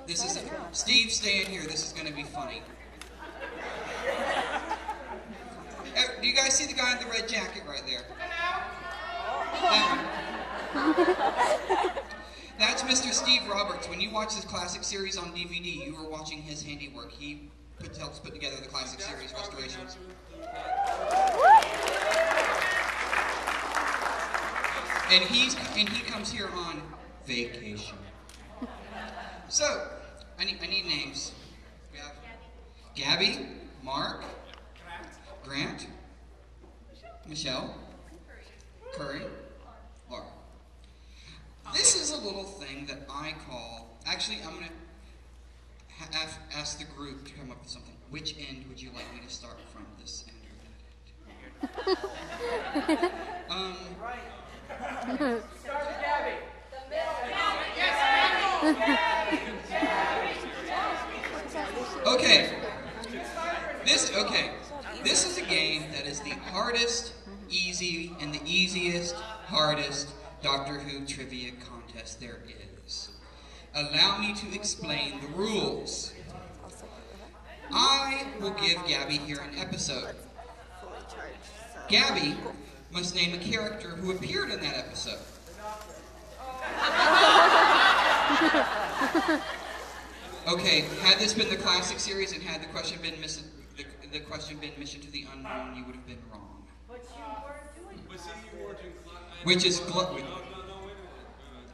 This is Steve. Stay in here. This is going to be funny. Do you guys see the guy in the red jacket right there? That one. That's Mr. Steve Roberts. When you watch this classic series on DVD, you were watching his handiwork. He helps put together the classic series restorations. And he comes here on vacation. So, I need names. We have Gabby, Mark, Grant, Michelle, Curry, Laura. This is a little thing that I call, actually I'm going to ask the group to come up with something. Which end would you like me to start from, this end or that end? Start with Gabby. Okay. This is a game that is the hardest, easy, and the easiest, hardest Doctor Who trivia contest there is. Allow me to explain the rules. I will give Gabby here an episode. Gabby must name a character who appeared in that episode. Okay, had this been the classic series and had the question been Mission to the Unknown, you would have been wrong. But you weren't doing classic. Which is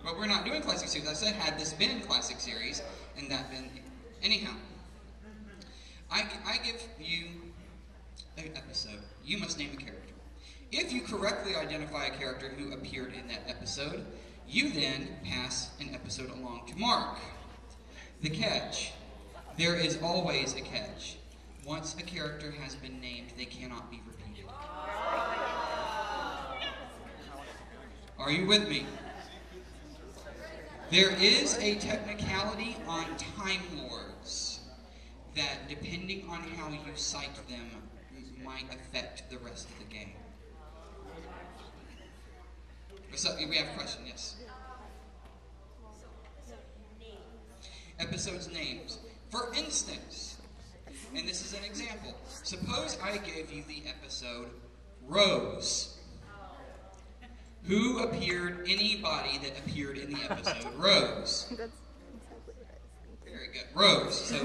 but we're not doing classic series. I said had this been classic series and that been anyhow. I give you an episode. You must name a character. If you correctly identify a character who appeared in that episode, you then pass an episode along to Mark. The catch. There is always a catch. Once a character has been named, they cannot be repeated. Are you with me? There is a technicality on Time Lords that, depending on how you cite them, might affect the rest of the game. So, we have a question, yes. Episodes' names. For instance, and this is an example, suppose I gave you the episode Rose. Who appeared, anybody that appeared in the episode Rose? Very good. Rose. So,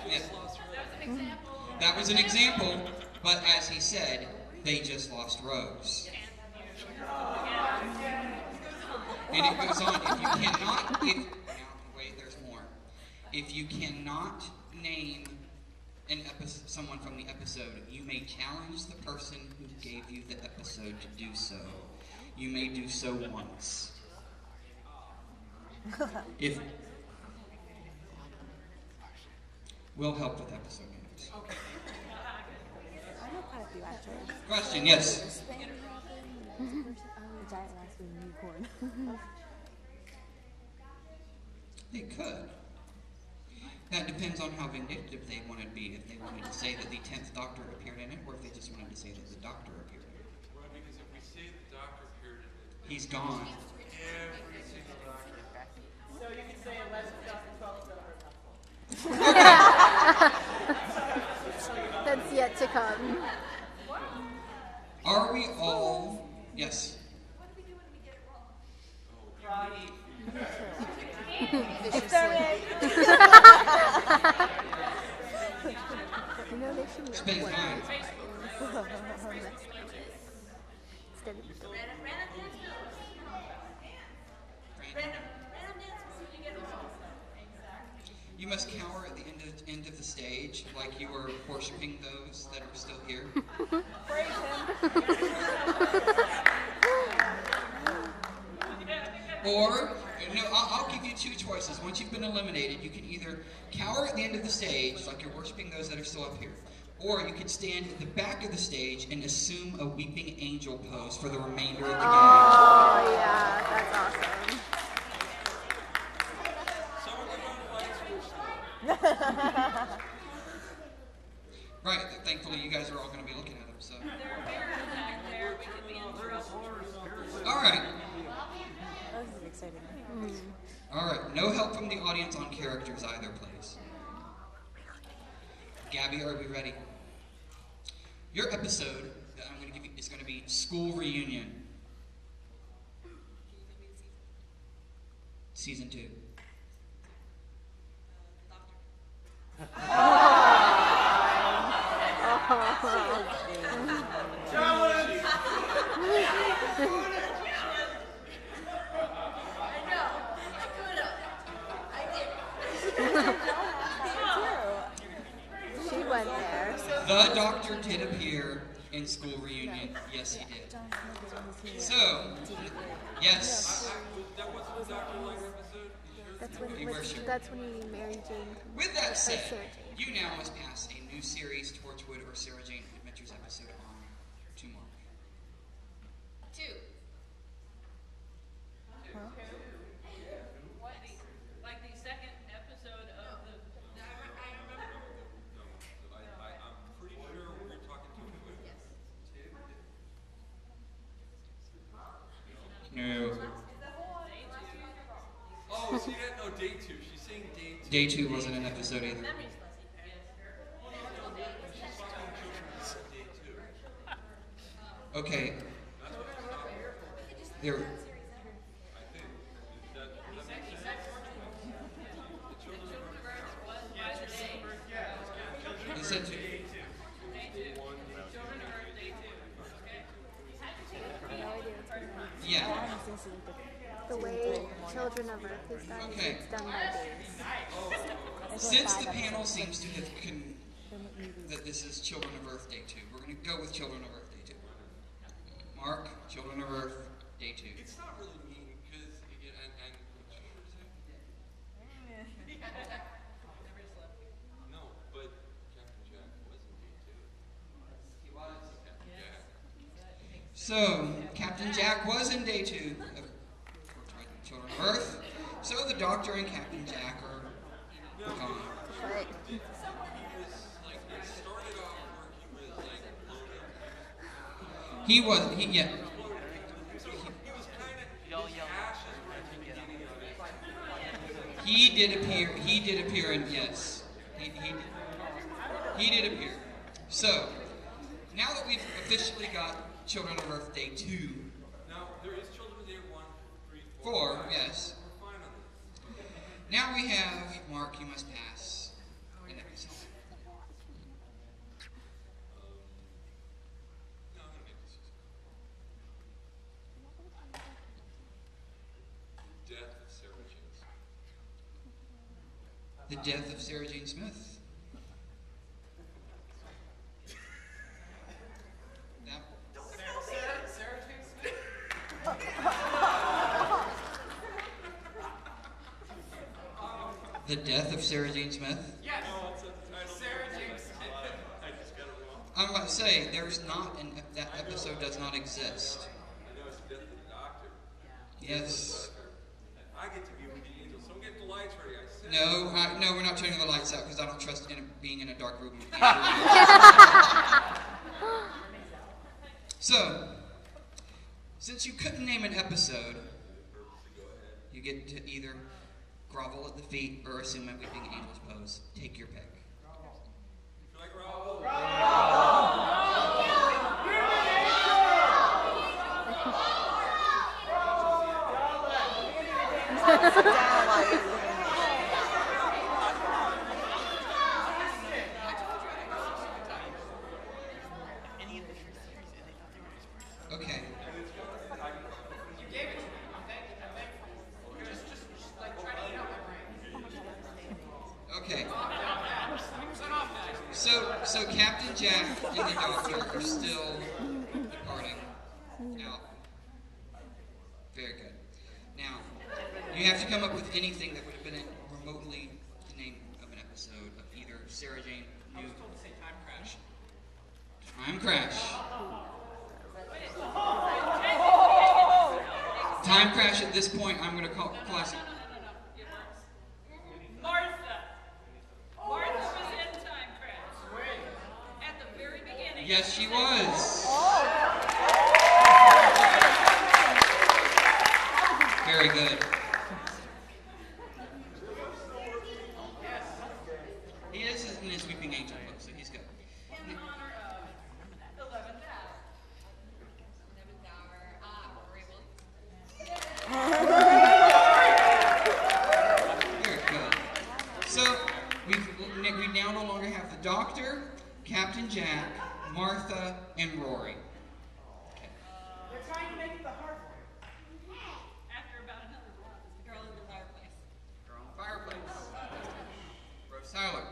yeah. That was an example, but as he said, they just lost Rose. And it goes on, if you cannot, wait, there's more. If you cannot name someone from the episode, you may challenge the person who gave you the episode to do so. You may do so once. We'll help with episode names. I know quite a few actually. Question, yes. Giant lasting unicorn. They could. That depends on how vindictive they wanted to be. If they wanted to say that the 10th Doctor appeared in it, or if they just wanted to say that the Doctor appeared in it. Well, because if we say the Doctor appeared in it, he's gone. every single Doctor. So you can say unless it's Dr. 12 That's yet to come. Are we all... Yes. What do we do when we get it wrong? You know they should Spend time. You must cower at the end of the stage, like you were worshiping those that are still here. Praise him. Or, no, I'll give you two choices. Once you've been eliminated, you can either cower at the end of the stage, like you're worshiping those that are still up here, or you could stand at the back of the stage and assume a weeping angel pose for the remainder of the game. Oh, yeah, that's awesome. Right, thankfully you guys are all going to be looking at them, so. We could be in trouble. All right. This is exciting. All right, no help from the audience on characters either, please. Gabby, are we ready? Your episode that I'm going to give you is going to be School Reunion. Season 2. She went there. The doctor did appear in School Reunion. Yes, he did. So, yes. That wasn't a Dr. Light episode? You sure? That's when he married Jane. With that said, Sarah Jane. you now must pass a new series, Torchwood or Sarah Jane Adventures episode on to Mark. 2. What? Like the second episode of the. I remember. No, I'm pretty sure we're talking to a No. Oh, see that? No, day 2. She's saying day 2. Day 2 wasn't an episode either. Okay. There. He said to, yeah. The way Children of Earth is done, Okay. it's done by days. Since the panel seems to have that this is Children of Earth Day 2, we're going to go with Children of Earth Day 2. Mark, Children of Earth Day 2. It's not really mean because, again, and what you were saying? No, but Captain Jack was in day 2. He was. Captain Jack. So, Captain Jack was in Day 2 of Children of Earth. So the Doctor and Captain Jack are gone. But He was like, it started off where he was like floating. He was, yeah. So he was kind of, his ashes were at the beginning of it. He did appear in, yes. He did appear. So, now that we've officially got Children of Earth Day 2, Now, there is Children of Day 1, 3, 4, 5. yes. We're fine on this. Now we have, Mark, you must pass an episode. No, I'm going to make this easy. The death of Sarah Jane Smith. The death of Sarah Jane Smith. That, Sarah Jane Smith? the death of Sarah Jane Smith? Yes. Oh, it's a title. Sarah Jane Smith. I just got it wrong. I'm about to say, there's not, that episode does not exist. I know it's the death of the doctor. Yes. I get to be with the angels. So get the lights ready. I said. No, we're not turning the lights out because I don't trust being in a dark room. So, since you couldn't name an episode, you get to either grovel at the feet or assume a weeping angel's pose. Take your pick. Should I growl? Okay. You gave it to me. I'm thankful. Just like try to eat out my brain. Okay. Sign off now. So Captain Jack and the Doctor are still departing out. Very good. Now, you have to come up with anything that would have been remotely the name of an episode of either Sarah Jane I New was told to say time crash. Time Crash. Time Crash at this point, I'm going to call classic. It works. Martha. Martha was in Time Crash. At the very beginning. Yes, she was. Very good. Doctor, Captain Jack, Martha, and Rory. They're trying to make it the hard one. After about another month, is the girl in the fireplace. Girl in the fireplace. Rose Tyler.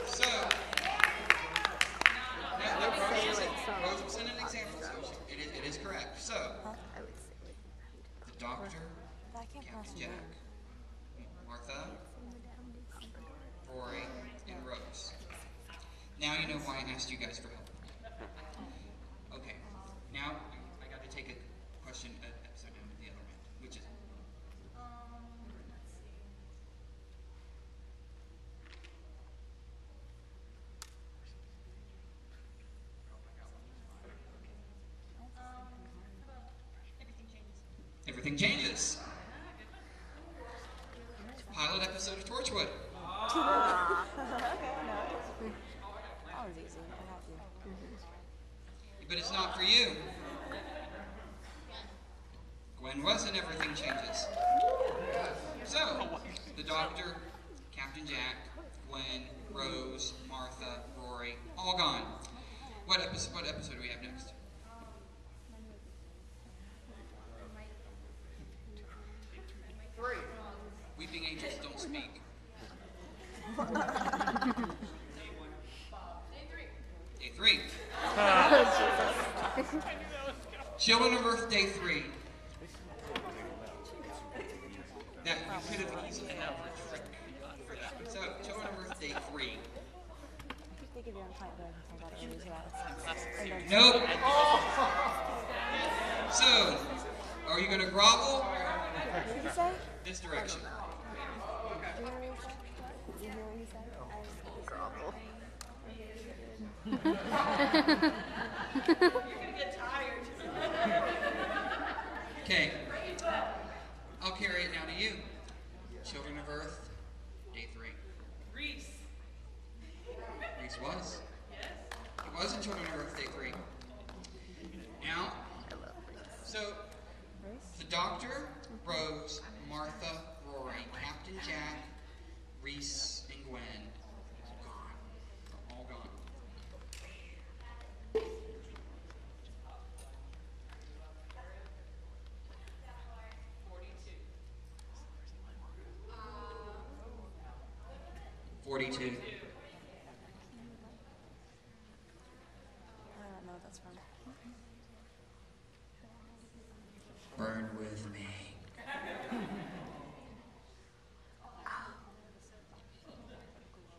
So, Rose was in an example, so it is correct. So, the Doctor, Captain Jack, Martha, Rory, and Rose. Now you know why I asked you guys for help. Okay, now I got to take a question episode down to the other end, which is everything changes. Pilot episode of Torchwood. Okay, no. That was easy. I have to. But it's not for you. Gwen wasn't Everything Changes. So, the Doctor, Captain Jack, Gwen, Rose, Martha, Rory, all gone. What episode do we have next? Weeping Angels Don't Speak. Day 3. Children of Earth, Day 3. That you could have easily had for a trick. So, Children of Earth, Day 3. They give you a pint bag until about 80 hours. Nope. So, are you going to grovel? What did you say? This direction. Did you hear what he said? You're gonna get tired. Okay. I'll carry it now to you. Children of Earth, Day 3. Reese. Reese was. Yes. It was in Children of Earth, Day 3. Now, so, the Doctor, Rose, Martha, Rory, Captain Jack, Reese, and Gwen, gone. All gone. I 42. don't know what that's from. Burn with me.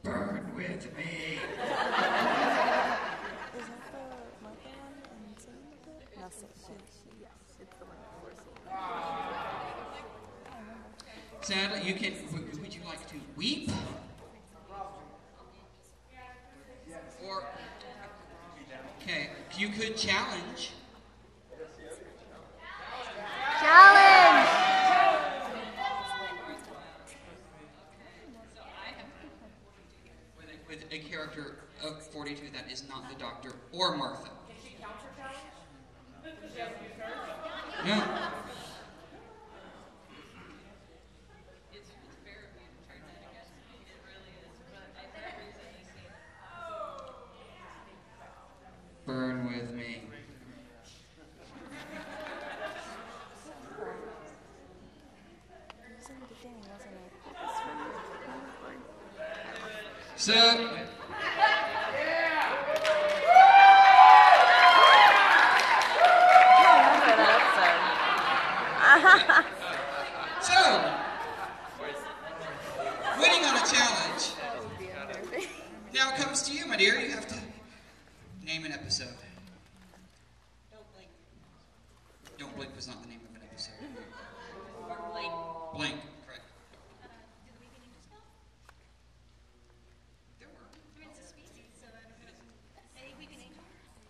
Burn with me. Is that the Martha one and Singing with it? No, yes, it's the one before Singing. Sadly, you can. Would you like to weep? Or, okay, you could challenge. Challenge! With a character of 42 that is not the Doctor or Martha. No. It's fair of you to turn that against me. It really is. But I think reason you see Burn with me. It was in the beginning, wasn't it? So, winning on a challenge. Now it comes to you, my dear. You have to name an episode. Don't blink. Don't Blink was not the name of an episode. Or blink. Blink, correct. Did the weeping angels go? There were. I mean, it's a species, so I don't know. A weeping angel?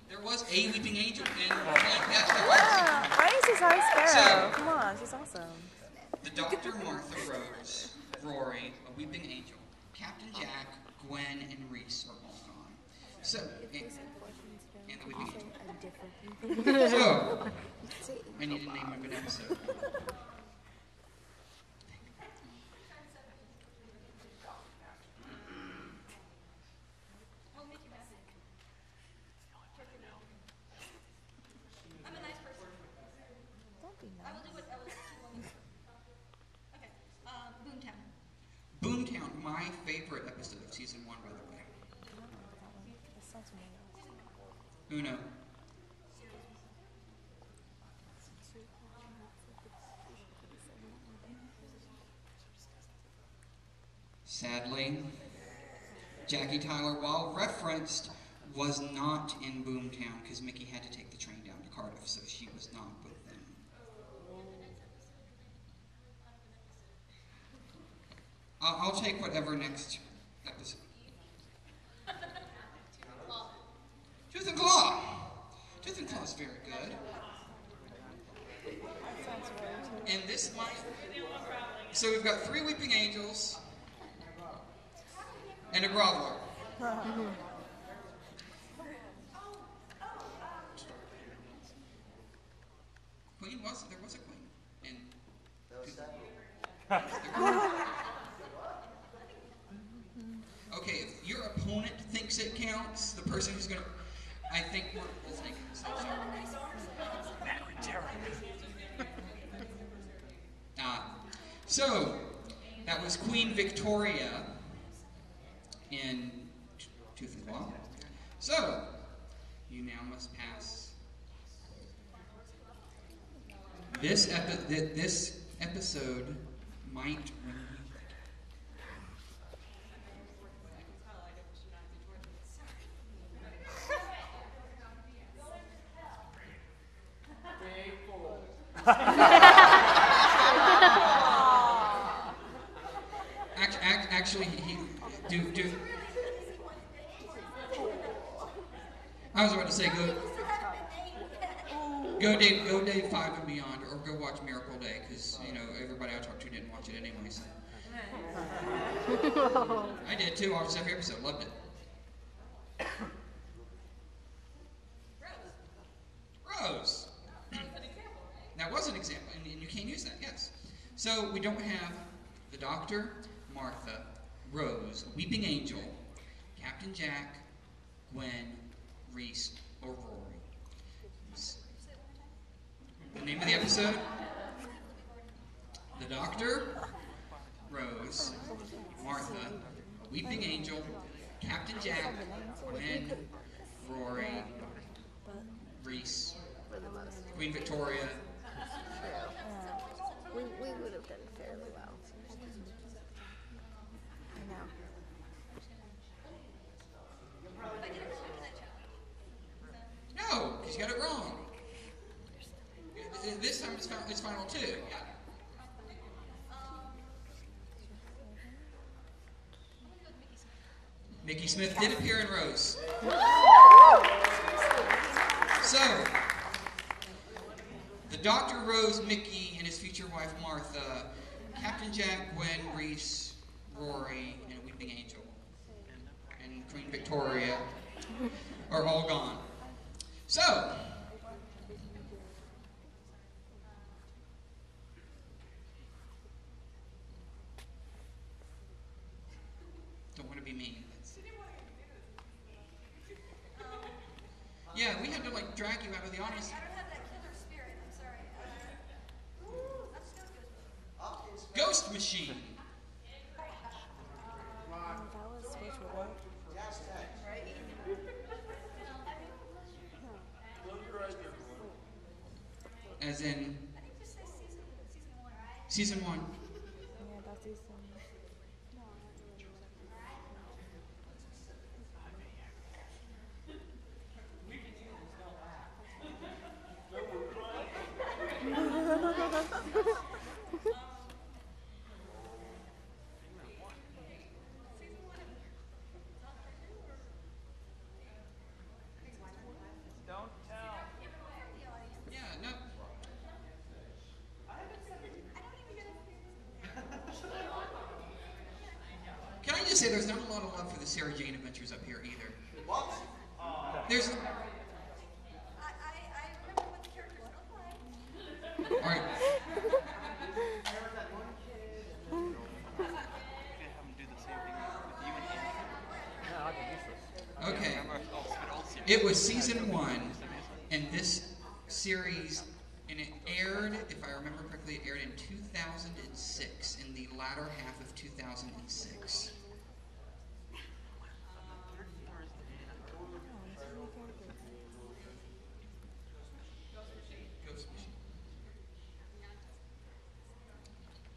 There was a weeping angel in Blink. Yes, there was. Yeah, Bryce is our sparrow. So- Come on, she's awesome. The Doctor, Martha, Rose, Rory, a weeping angel, Captain Jack, Gwen, and Reese are all gone. So, and the weeping angel. So, I need a name of an episode. Boomtown, my favorite episode of season 1, by the way. That sounds familiar. Uno. Sadly, Jackie Tyler, while referenced, was not in Boomtown because Mickey had to take the train down to Cardiff, so she was not with them. I'll take whatever next episode. Tooth and Claw. Tooth and Claw is very good. That sounds familiar too. And this month, so we've got 3 Weeping Angels and a Groveler. Queen was, there was a queen. And okay, if your opponent thinks it counts, the person who's going to, I think we're thinking so. So, that was Queen Victoria in Tooth and Claw. So, you now must pass. This episode might win you. Actually, do. I was about to say go day 5 and beyond, or go watch Miracle Day, because everybody I talked to didn't watch it anyway. So. I did too. I watched every episode, loved it. Rose. That was an example, and you can't use that. Yes. So we don't have the Doctor, Martha, Rose, Weeping Angel, Captain Jack, Gwen, Reese, or Rory. The name of the episode? The Doctor, Rose, Martha, Weeping Angel, Captain Jack, Gwen, Rory, Reese, Queen Victoria. We would have done fairly well. I know. No, because you got it wrong. This time it's final 2. Yeah. Mickey Smith did appear in Rose. So, the Doctor, Rose, Mickey, and his future wife Martha, Captain Jack, Gwen, Reese, Rory, and Weeping Angel, and Queen Victoria are all gone. So, don't want to be mean. Yeah, we had to drag you out of the audience. I don't have that killer spirit. I'm sorry. That's Ghost Machine. That was which one? As in I think just say season 1, right? season 1. Yeah, that's season. Don't tell. Yeah, no. Can I just say there's not a lot of love for the Sarah Jane Adventures up here either. What? There's. I remember what the characters look like. All right. Okay. It was season 1, and this series, and it aired, if I remember correctly, correctly, it aired in 2006, in the latter half of 2006. Ghost Machine.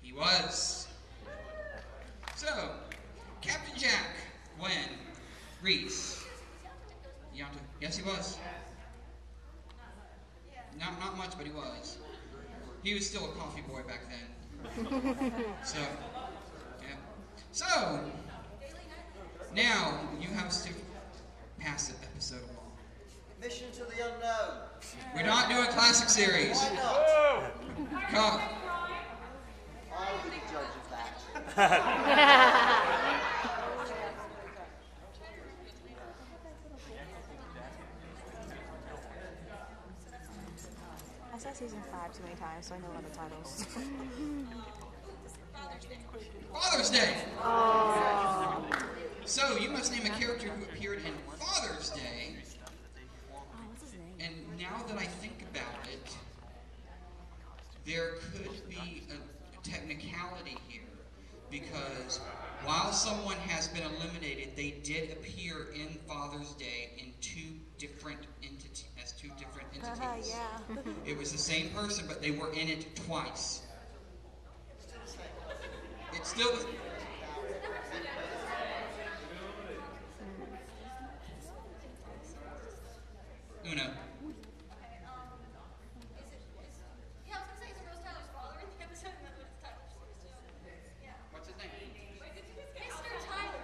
He was. So, Captain Jack, Gwen, Reese, Yonta. Yes, he was. Not much, but he was. He was still a coffee boy back then. So, yeah. So, now you have to pass the episode along. Mission to the unknown. We're not doing classic series. Why not? Come. I'll be the judge of that. I saw season 5 too many times, so I know a lot of titles. Father's Day. Oh. So, you must name a character who appeared in Father's Day. What's his name? And now that I think about it, there could be a technicality here. Because while someone has been eliminated, they did appear in Father's Day in two different entities. Yeah. It was the same person, but they were in it twice. It's still. Uno. Yeah, I was gonna say, is it Rose Tyler's father in the episode? And that's what his title is too. Yeah. What's his name? Mr. Tyler.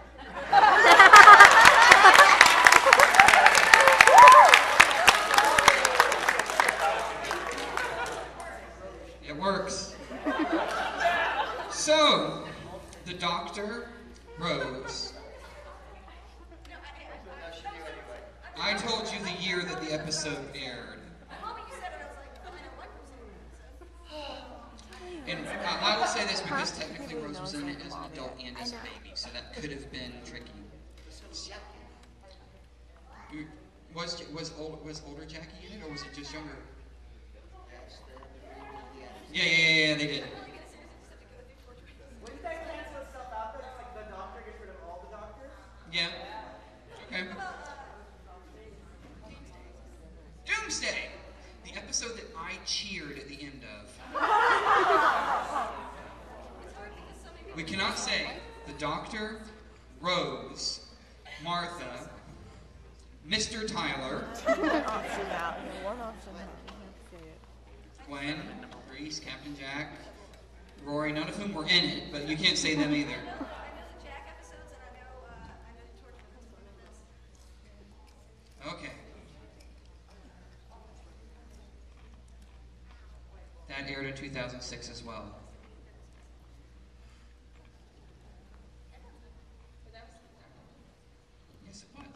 It works. So, the Doctor, Rose. I told you the year that the episode aired. My mom, you said it, I was like, I don't like Rose. And I will say this because technically Rose was in it as an adult and as a baby, so that could have been tricky. Was older Jackie in it, or was it just younger? Yeah, they did. When you guys cancel stuff out there, it's like the doctor gets rid of all the doctors? Yeah. Okay. Doomsday! The episode that I cheered at the end of. We cannot say the Doctor, Rose, Martha, Mr. Tyler, One option out. One option out. You have to say it. Gwen, Reese, Captain Jack, Rory, none of whom were in it, but you can't say them either. I know the Jack episodes, and I know George Michael's one of this. Okay. That aired in 2006 as well. Yes, it was.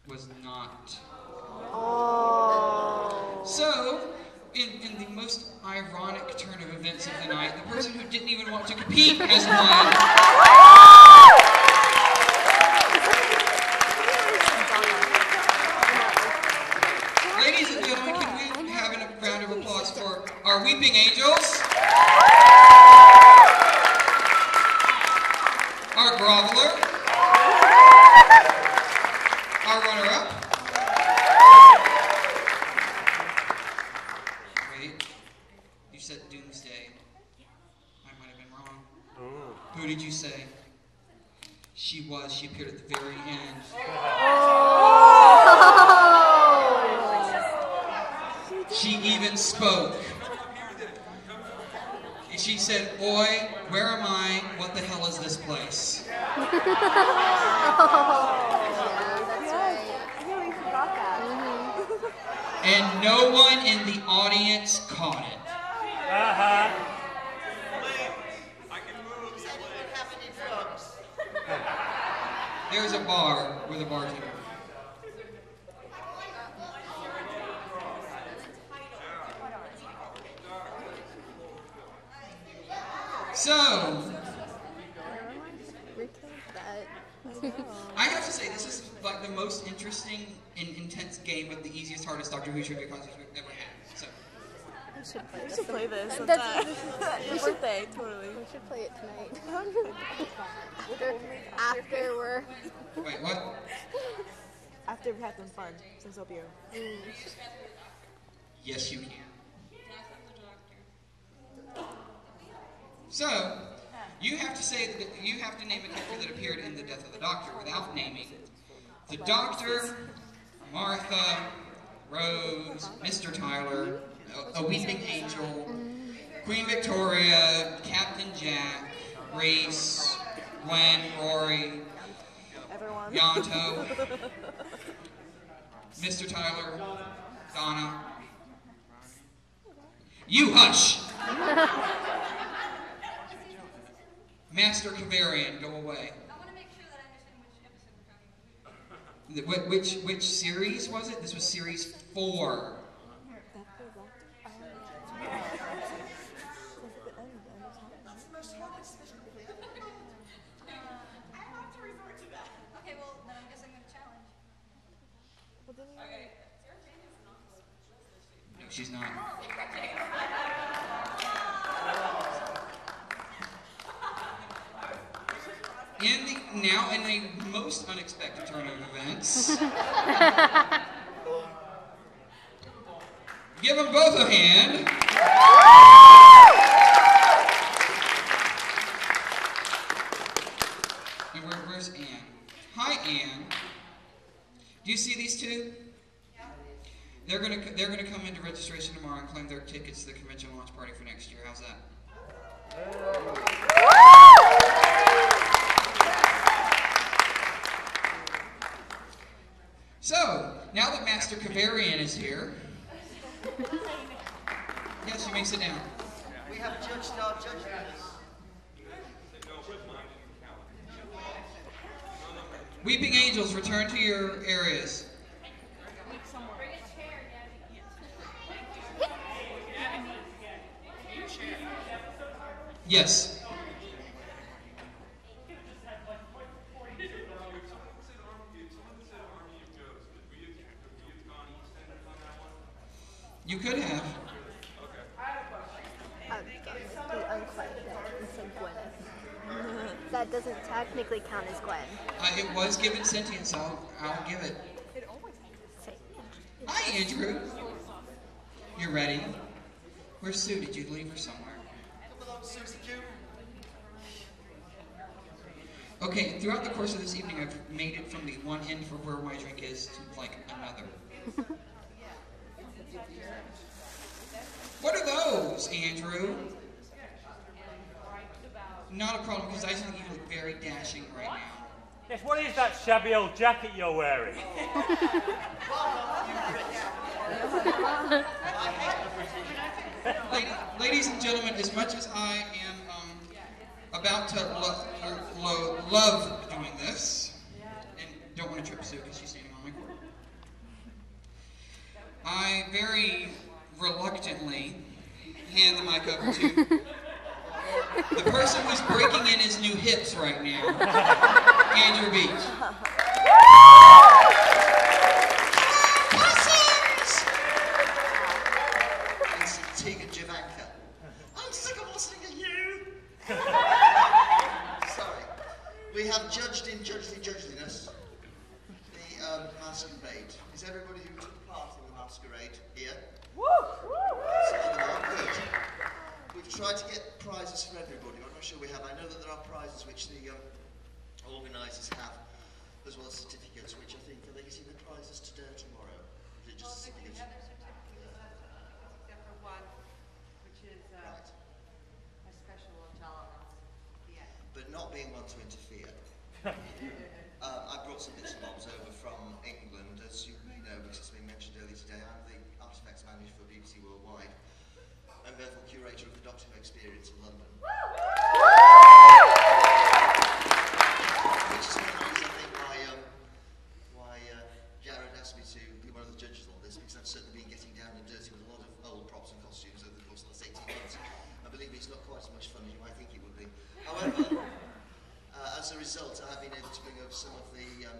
Was not. Oh. So, in the most ironic turn of events of the night, the person who didn't even want to compete has won. Ladies and gentlemen, can we have a round of applause for our Weeping Angels? Our Groveler? Our runner-up? Wait, you said Doomsday. I might have been wrong. Who did you say? She appeared at the very end. She even spoke. And she said, "Oi, where am I? What the hell is this place?" That's right. Yeah, we forgot that. And no one in the audience caught it. Uh-huh. There's a bar with a bartender. So, I have to say, this is like the most interesting and intense game of the easiest, hardest Doctor Who trivia contest we've ever had. So. We should play this sometime. That's- Your birthday, totally. We should play it tonight. After we're... Wait, what? After we've had some fun, since it'll be Yes, you can. So, you have to say that you have to name a character that appeared in The Death of the Doctor without naming the Doctor, Martha, Rose, Mr. Tyler, a Weeping Angel, Queen Victoria, Captain Jack, Reese, Gwen, Rory, everyone. Yanto, Mr. Tyler, Donna. You hush! Master Kavarian, go away. I want to make sure that I understand which episode we're talking about. Which series was it? This was series 4. Okay, well, then I guess I'm going to challenge. No, she's not. In the most unexpected turn of events, give them both a hand. And where's Anne? Hi, Anne. Do you see these two? They're gonna come into registration tomorrow and claim their tickets to the convention launch party for next year. How's that? So, now that Master Kavarian is here, yes, you may sit down. We have judged our judgments. Weeping Angels, return to your areas. Yes. You could have. That doesn't technically count as Gwen. It was given sentience, so I'll give it. Hi, Andrew. You ready? Where's Sue? Did you leave her somewhere? Okay, throughout the course of this evening, I've made it from the one end for where my drink is to, like, another. What are those, Andrew? Not a problem, because I think you look very dashing right now. Yes, what is that shabby old jacket you're wearing? Ladies and gentlemen, as much as I am about to love doing this, and don't want to trip Sue because she's standing on my court, I very reluctantly hand the mic over to the person who's breaking in his new hips right now, Andrew Beach. I'm sick of listening to you. Sorry. We have judged in judgeliness the masquerade. Is everybody who took part in the masquerade here? Woo! Good. We've tried to get prizes for everybody. I'm not sure we have. I know that there are prizes which the organisers have, as well as certificates, which I think are they getting the prizes today or tomorrow? Is it just a certificate? Except for one, which is a special intelligence. Yeah. But not being one to interfere. I brought some bits and bobs over from England, as you may know, because it's been mentioned earlier today. I'm the artifacts manager for BBC Worldwide, and therefore curator of the Doctor Who experience in London. Which is one of the reasons I think why Jared asked me to be one of the judges on this, because I've certainly been getting down and dirty with a lot of old props and costumes over the course of the last 18 months. I believe it's not quite as much fun as you might think it would be. However, as a result, I have been able to bring over some of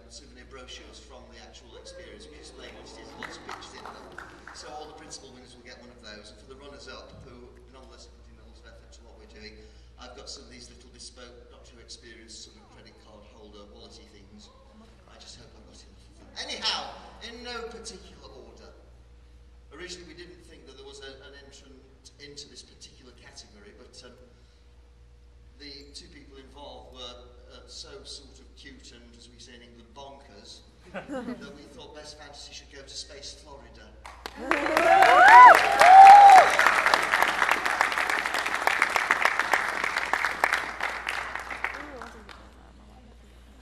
souvenir brochures from the actual experience. We explain what it is, lots of pictures in them. So all the principal winners will get one of those. And for the runners-up, who nonetheless are putting a lot of effort to what we're doing, I've got some of these little bespoke Doctor Who experience, sort of credit card holder, quality things. I just hope I've got enough of them. Anyhow, in no particular order. Originally we didn't think that there was an entrant into this particular category, but the two people involved were so sort of cute and, as we say in England, bonkers, that we thought Best Fantasy should go to Space Florida.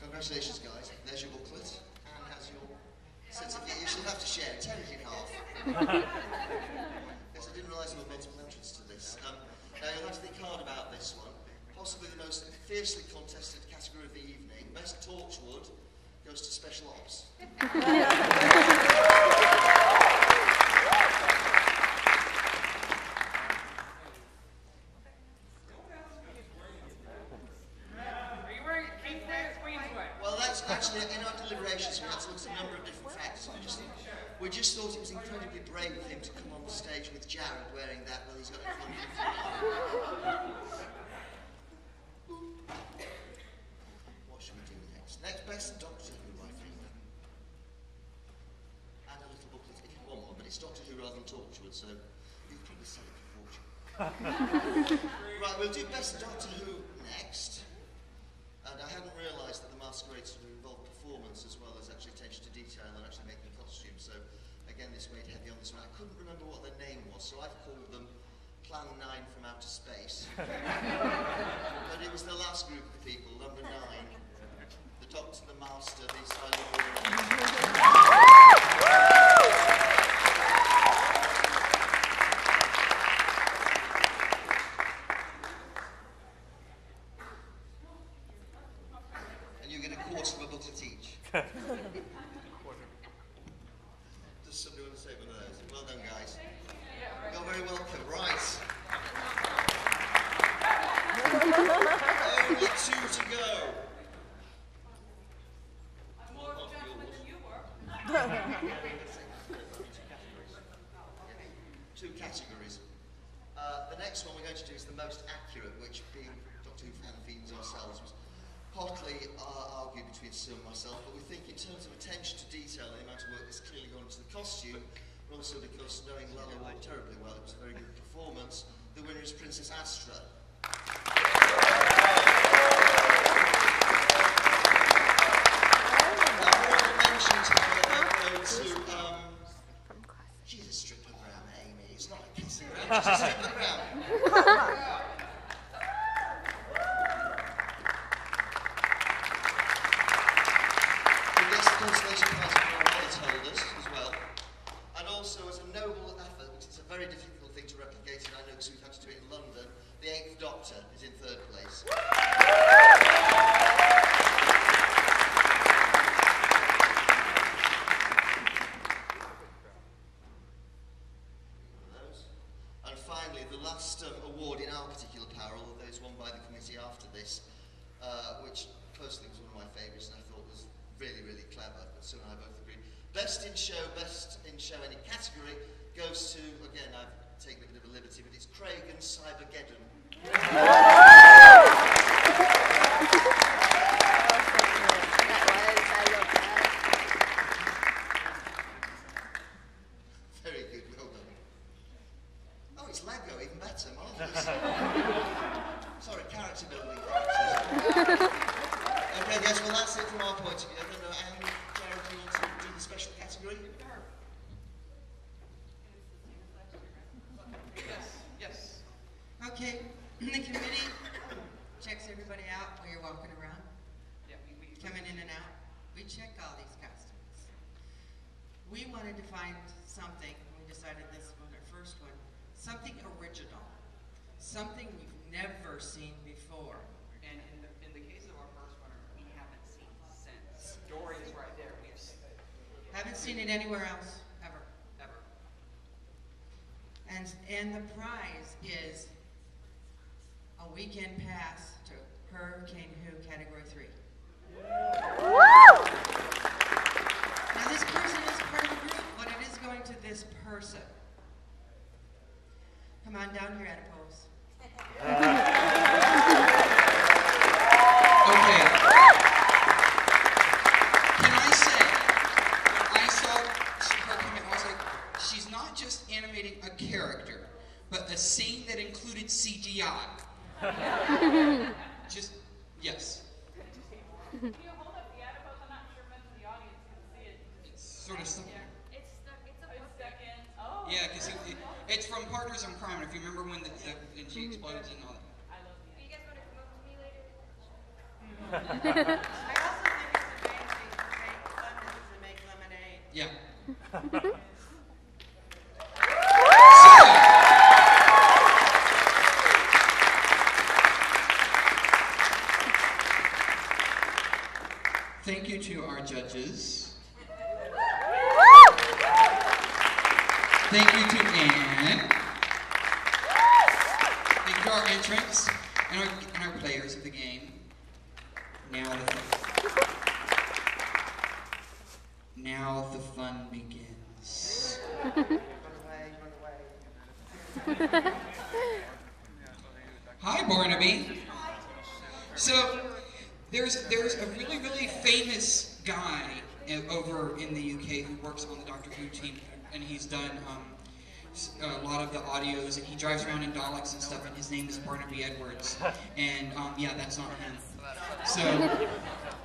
Congratulations, guys. There's your booklet. And has your certificate. You should have to share it. Tear it in half. Yes, I didn't realise there were multiple entrants to this. Now you'll have to think hard about this one. Possibly the most fiercely contested category of the evening. Best Torchwood goes to Special Ops. Well, that's actually, in our deliberations, we had to look at a number of different factors. We just thought it was incredibly brave of him to come on the stage with Jared wearing that while he's got it from him. What should we do next? Next, Best Doctor Who, I think. And a little booklet if you want one, but it's Doctor Who rather than Torchwood, so you could probably sell it for fortune. Right, we'll do Best Doctor Who next. And I hadn't realised that the masquerades would involve performance as well as actually attention to detail and actually making costumes. So again, this weighed heavy on this one. I couldn't remember what their name was, so I've called them Plan 9 from Outer Space. But it was the last group of people, number 9. The Doctor, the Master, the and you get a quarter of a booklet each. Does somebody want to say one of those? Well done, guys. You're very welcome. Right. Only 2 to go. I'm more of a gentleman than you were. 2 categories. The next one we're going to do is the most accurate, which being Doctor Who fan fiends ourselves was hotly argued between Sue and myself, but we think in terms of attention to detail and the amount of work that's clearly gone into the costume, and also because knowing Lala worked terribly well, it was a very good performance, the winner is Princess Astra. Honorable mentions, however, go to, she's a strippogram, Amy. It's not a kissing round, she's a strippogram. Consolation prize for our rights holders as well, and also as a noble effort, which is a very difficult thing to replicate, and I know because we've had to do it in London, the 8th Doctor is in 3rd place. And finally, the last award in our particular power, although it's won by the committee after this, which personally was one of my favourites and I thought was really, really clever, but Sue and I both agreed. Best in show any category goes to, again, I've taken a bit of a liberty, but it's Craig and Cybergeddon. Very good, well done. Oh, it's Lego, even better, marvellous. Sorry, character building. Okay, yes, well that's it from our point of view. I don't know, Anne, Jared, do you want to do the special category? Yes. Okay, the committee checks everybody out while you're walking around. Yeah, we Coming in and out. We check all these costumes. We wanted to find something, we decided this was our first one, something original. Something we've never seen before. and in the case of our first winner, we haven't seen since. Story is right there. We have seen it. Haven't seen it anywhere else, ever. Ever. And the prize is a weekend pass to Hurricane Who Category 3. Woo! she's not just animating a character, but a scene that included CGI. Just, yes. Can you hold up the adipose? I'm not sure much of the audience can see it. It's sort of stuck. It's stuck. It's a book. Stuck in. Oh. Yeah, because it's from Partners in Crime. If you remember when and she explodes and all that. I love Do you guys want to come up with me later? I also think it's amazing to make lemons and make lemonade. Yeah. Thank you to our judges. Thank you to Anne. Thank you to our entrants and our players of the game. Now the fun begins. Hi, Barnaby. So there's a really, really famous guy over in the UK who works on the Doctor Who team, and he's done a lot of the audios, and he drives around in Daleks and stuff, and his name is Barnaby Edwards. And yeah, that's not him. So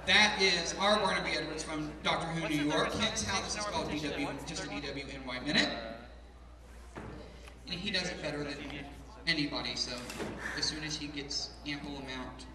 that is our Barnaby Edwards from Doctor Who New York. Hence how this is called DW, just a DWNY minute. And he does it better than anybody, so as soon as he gets ample amount